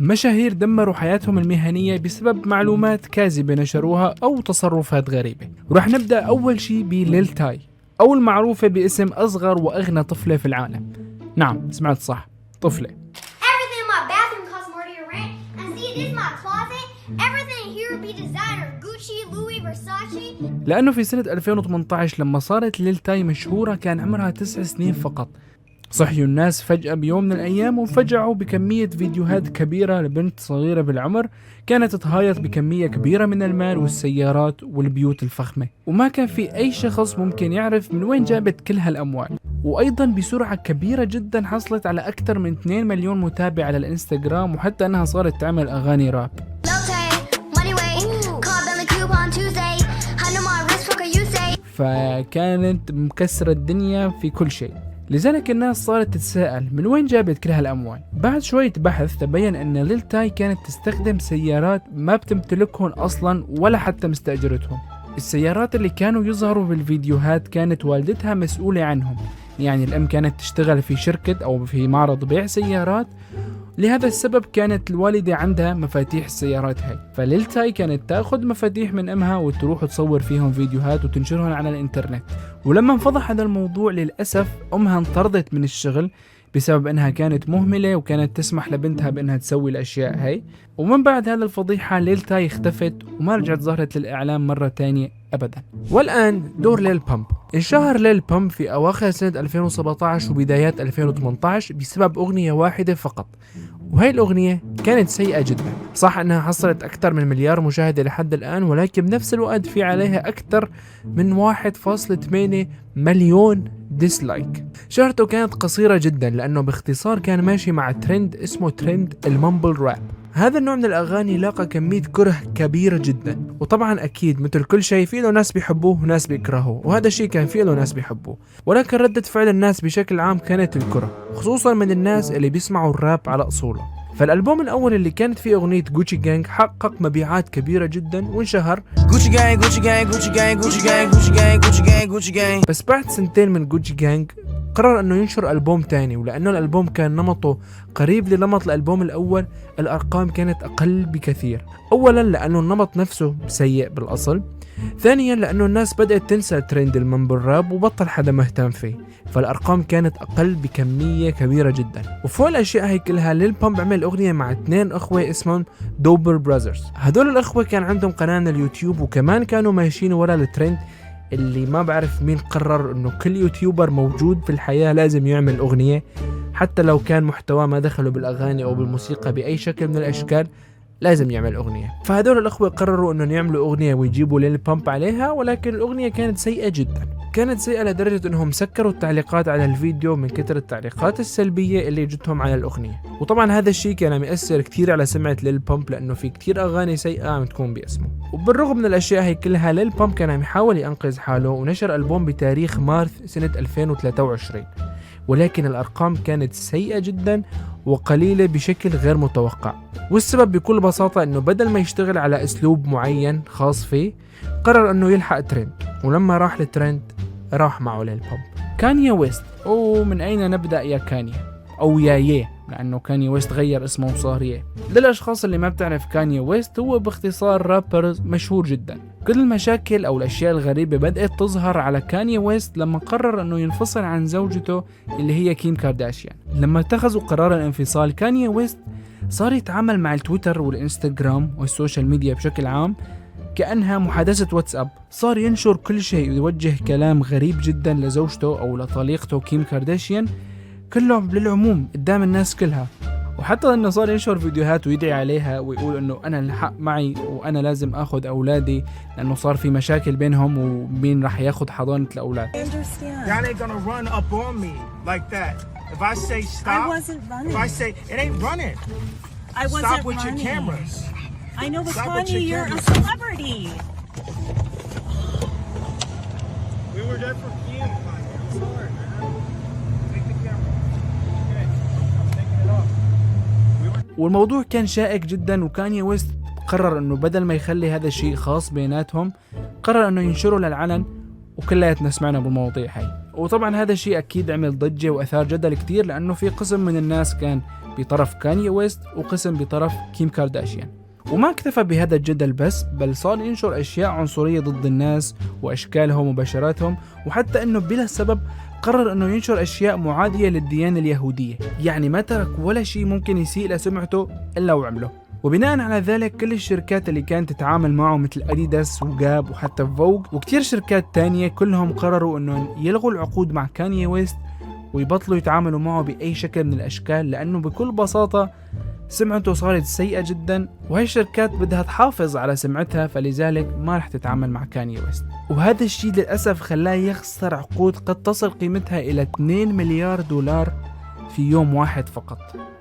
مشاهير دمروا حياتهم المهنية بسبب معلومات كاذبة نشروها أو تصرفات غريبة. وراح نبدأ أول شي بليل تاي، أو المعروفة باسم أصغر وأغنى طفلة في العالم. نعم سمعت صح، طفلة. Everything in my bathroom costs more to your rent. And see, this is my closet. Everything here be designer. Gucci, Louis, Versace. لأنه في سنة 2018 لما صارت ليل تاي مشهورة كان عمرها 9 سنين فقط. صحيوا الناس فجأة بيوم من الأيام وفجعوا بكمية فيديوهات كبيرة لبنت صغيرة بالعمر كانت تهايط بكمية كبيرة من المال والسيارات والبيوت الفخمة، وما كان في أي شخص ممكن يعرف من وين جابت كل هالأموال. وأيضا بسرعة كبيرة جدا حصلت على أكثر من 2 مليون متابع على الإنستغرام، وحتى أنها صارت تعمل أغاني راب. فكانت مكسرة الدنيا في كل شيء. لذلك الناس صارت تتساءل من وين جابت كل هالأموال. بعد شوية بحث تبين أن ليل تاي كانت تستخدم سيارات ما بتمتلكهم أصلا ولا حتى مستأجرتهم. السيارات اللي كانوا يظهروا بالفيديوهات كانت والدتها مسؤولة عنهم، يعني الأم كانت تشتغل في شركة أو في معرض بيع سيارات، لهذا السبب كانت الوالدة عندها مفاتيح السيارات هاي. فليل تاي كانت تاخذ مفاتيح من أمها وتروح تصور فيهم فيديوهات وتنشرهم على الإنترنت. ولما انفضح هذا الموضوع للأسف أمها انطردت من الشغل بسبب أنها كانت مهملة وكانت تسمح لبنتها بأنها تسوي الأشياء هاي. ومن بعد هذا الفضيحة ليل تاي اختفت وما رجعت ظهرت للإعلام مرة تانية أبدا. والآن دور ليل بامب. انشهر ليل بامب في أواخر سنة 2017 وبدايات 2018 بسبب أغنية واحدة فقط، وهي الأغنية كانت سيئة جدا. صح أنها حصلت أكثر من مليار مشاهدة لحد الآن، ولكن بنفس الوقت في عليها أكثر من 1.8 مليون ديسلايك. شهرته كانت قصيرة جدا لأنه باختصار كان ماشي مع ترند اسمه ترند المامبل راب. هذا النوع من الأغاني لاقى كمية كره كبيرة جدا، وطبعا أكيد مثل كل شيء في له ناس بيحبوه وناس بيكرهوه، وهذا الشيء كان فيه له ناس بيحبوه، ولكن ردة فعل الناس بشكل عام كانت الكره، خصوصا من الناس اللي بيسمعوا الراب على أصوله. فالألبوم الأول اللي كانت فيه أغنية جوتشي جانج حقق مبيعات كبيرة جدا وانشهر جوتشي جانج جوتشي جانج جوتشي جانج جوتشي جانج جوتشي جانج جوتشي جانج جوتشي جانج. بس بعد سنتين من جوتشي جانج قرر انه ينشر ألبوم تاني، ولأنه الألبوم كان نمطه قريب لنمط الألبوم الأول الأرقام كانت أقل بكثير. أولا لأنه النمط نفسه سيء بالأصل، ثانيا لأنه الناس بدأت تنسى ترند المامبل راب وبطل حدا مهتم فيه، فالأرقام كانت أقل بكمية كبيرة جدا. وفوق الأشياء هي كلها ليل بامب عمل أغنية مع 2 أخوة اسمهم دوبر براذرز. هدول الأخوة كان عندهم قناة على اليوتيوب وكمان كانوا ماشيين ورا الترند اللي ما بعرف مين قرر انه كل يوتيوبر موجود في الحياة لازم يعمل اغنية، حتى لو كان محتوى ما دخلوا بالاغاني او بالموسيقى باي شكل من الاشكال لازم يعمل اغنية. فهدول الاخوة قرروا انهم يعملوا اغنية ويجيبوا ليل بامب عليها، ولكن الاغنية كانت سيئة جدا، كانت سيئة لدرجة انهم سكروا التعليقات على الفيديو من كثر التعليقات السلبية اللي جتهم على الاغنية. وطبعا هذا الشيء كان مؤثر كثير على سمعة ليل بامب لانه في كثير اغاني سيئة عم تكون باسمه. وبالرغم من الاشياء هي كلها ليل بامب كان عم يحاول ينقذ حاله ونشر ألبوم بتاريخ مارس سنة 2023، ولكن الارقام كانت سيئة جدا وقليلة بشكل غير متوقع. والسبب بكل بساطة انه بدل ما يشتغل على اسلوب معين خاص فيه قرر انه يلحق ترند، ولما راح للترند راح معه ليل بامب. كانيا ويست، ومن اين نبدأ يا كانيا او يا لانه كانيا ويست غير اسمه وصار يه. للاشخاص اللي ما بتعرف كانيا ويست هو باختصار رابر مشهور جدا. كل المشاكل او الاشياء الغريبة بدأت تظهر على كانيا ويست لما قرر انه ينفصل عن زوجته اللي هي كيم كارداشيان. لما اتخذوا قرار الانفصال كانيا ويست صار يتعامل مع التويتر والانستغرام والسوشيال ميديا بشكل عام كأنها محادثة واتساب. صار ينشر كل شيء ويوجه كلام غريب جدا لزوجته أو لطليقته كيم كارداشيان، كله للعموم قدام الناس كلها. وحتى انه صار ينشر فيديوهات ويدعي عليها ويقول انه انا الحق معي وانا لازم اخذ اولادي لانه صار في مشاكل بينهم ومين راح ياخذ حضانة الاولاد. If I say stop, I wasn't running. If I say it ain't running, I wasn't stop with running. Your cameras. I know, but Kanye, you're a celebrity. We were there for you, Kanye. I'm sorry, man. Take the camera. Okay, I'm taking it off. والموضوع كان شائك جدا، وكاني ويست قرر انه بدل ما يخلي هذا الشيء خاص بيناتهم قرر انه ينشره للعلن، وكلياتنا سمعنا بالمواضيع هاي. وطبعا هذا الشيء أكيد عمل ضجة وأثار جدل كتير، لأنه في قسم من الناس كان بطرف كاني ويست وقسم بطرف كيم كارداشيان. وما اكتفى بهذا الجدل بس، بل صار ينشر أشياء عنصرية ضد الناس وأشكالهم وبشراتهم، وحتى أنه بلا سبب قرر أنه ينشر أشياء معادية للديانة اليهودية. يعني ما ترك ولا شيء ممكن يسيء لسمعته إلا وعمله. وبناء على ذلك كل الشركات اللي كانت تتعامل معه مثل أديداس وجاب وحتى فوغ وكتير شركات تانية كلهم قرروا أنه يلغوا العقود مع كاني ويست ويبطلوا يتعاملوا معه بأي شكل من الأشكال، لأنه بكل بساطة سمعته صارت سيئة جدا، وهي الشركات بدها تحافظ على سمعتها، فلذلك ما رح تتعامل مع كاني ويست. وهذا الشيء للأسف خلاه يخسر عقود قد تصل قيمتها إلى $2 مليار في يوم واحد فقط.